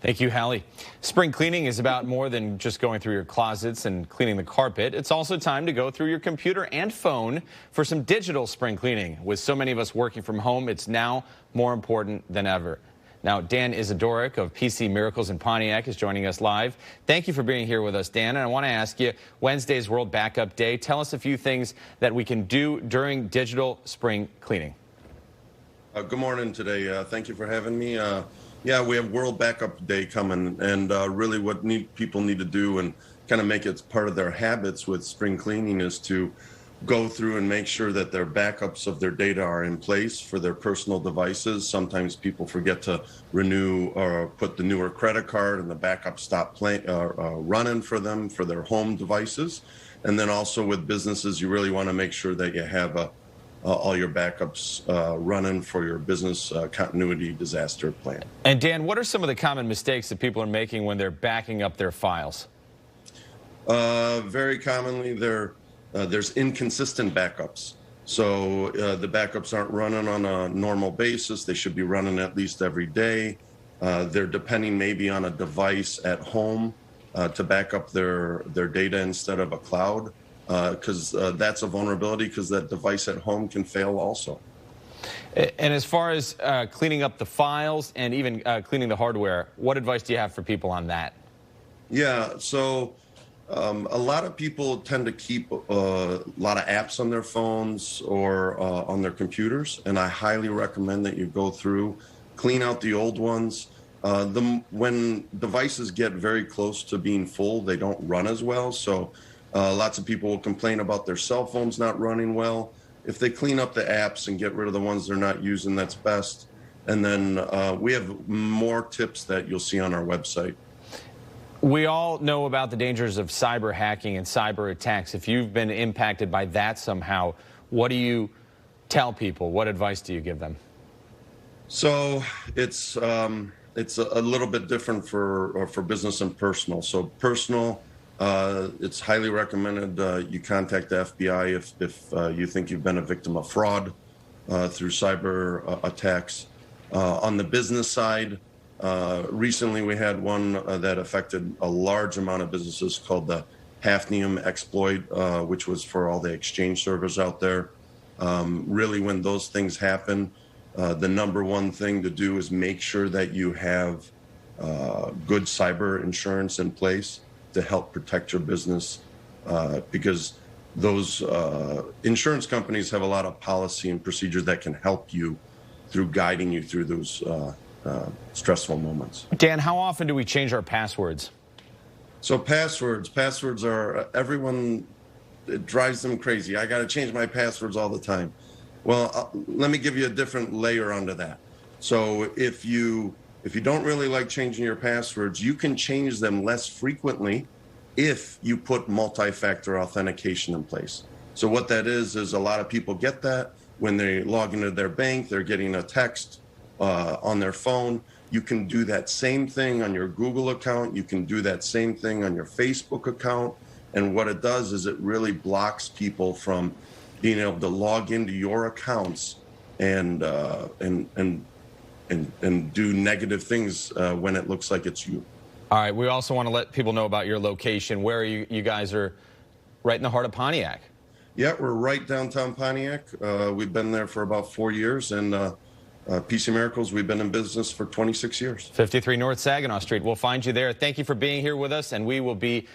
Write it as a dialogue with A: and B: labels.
A: Thank you, Hallie. Spring cleaning is about more than just going through your closets and cleaning the carpet. It's also time to go through your computer and phone for some digital spring cleaning. With so many of us working from home, it's now more important than ever. Now, Dan Isidoric of PC Miracles in Pontiac is joining us live. Thank you for being here with us, Dan. And I want to ask you, Wednesday's World Backup Day. Tell us a few things that we can do during digital spring cleaning.
B: Good morning today. Thank you for having me. Yeah, we have World Backup Day coming, and really what people need to do and kind of make it part of their habits with spring cleaning is to go through and make sure that their backups of their data are in place for their personal devices. Sometimes people forget to renew or put the newer credit card, and the backup stop running for them for their home devices. And then also with businesses, you really want to make sure that you have all your backups running for your business continuity disaster plan.
A: And Dan, what are some of the common mistakes that people are making when they're backing up their files?
B: Very commonly, there's inconsistent backups. So the backups aren't running on a normal basis. They should be running at least every day. They're depending maybe on a device at home to back up their data instead of a cloud. Because that's a vulnerability, because that device at home can fail also.
A: And as far as cleaning up the files and even cleaning the hardware, what advice do you have for people on that?
B: Yeah, so a lot of people tend to keep a lot of apps on their phones or on their computers, and I highly recommend that you go through, clean out the old ones. When devices get very close to being full, they don't run as well. So lots of people will complain about their cell phones not running well. If they clean up the apps and get rid of the ones they're not using, that's best. And then we have more tips that you'll see on our website.
A: We all know about the dangers of cyber hacking and cyber attacks. If you've been impacted by that somehow, what do you tell people? What advice do you give them?
B: So it's a little bit different for business and personal. So personal, it's highly recommended you contact the FBI if you think you've been a victim of fraud through cyber attacks. On the business side, recently we had one that affected a large amount of businesses called the Hafnium exploit, which was for all the exchange servers out there. Really, when those things happen, the number one thing to do is make sure that you have good cyber insurance in place to help protect your business, because those insurance companies have a lot of policy and procedures that can help you through guiding you through those stressful moments.
A: Dan, how often do we change our passwords?
B: So passwords are, everyone, it drives them crazy. I got to change my passwords all the time. Well, let me give you a different layer onto that. So if you don't really like changing your passwords, you can change them less frequently if you put multi-factor authentication in place. So what that is a lot of people get that when they log into their bank, they're getting a text on their phone. You can do that same thing on your Google account. You can do that same thing on your Facebook account. And what it does is it really blocks people from being able to log into your accounts and do negative things when it looks like it's you.
A: All right. We also want to let people know about your location. Where are you? You guys are right in the heart of Pontiac.
B: Yeah, we're right downtown Pontiac. We've been there for about 4 years, and PC Miracles, we've been in business for 26 years.
A: 53 North Saginaw Street. We'll find you there. Thank you for being here with us, and we will be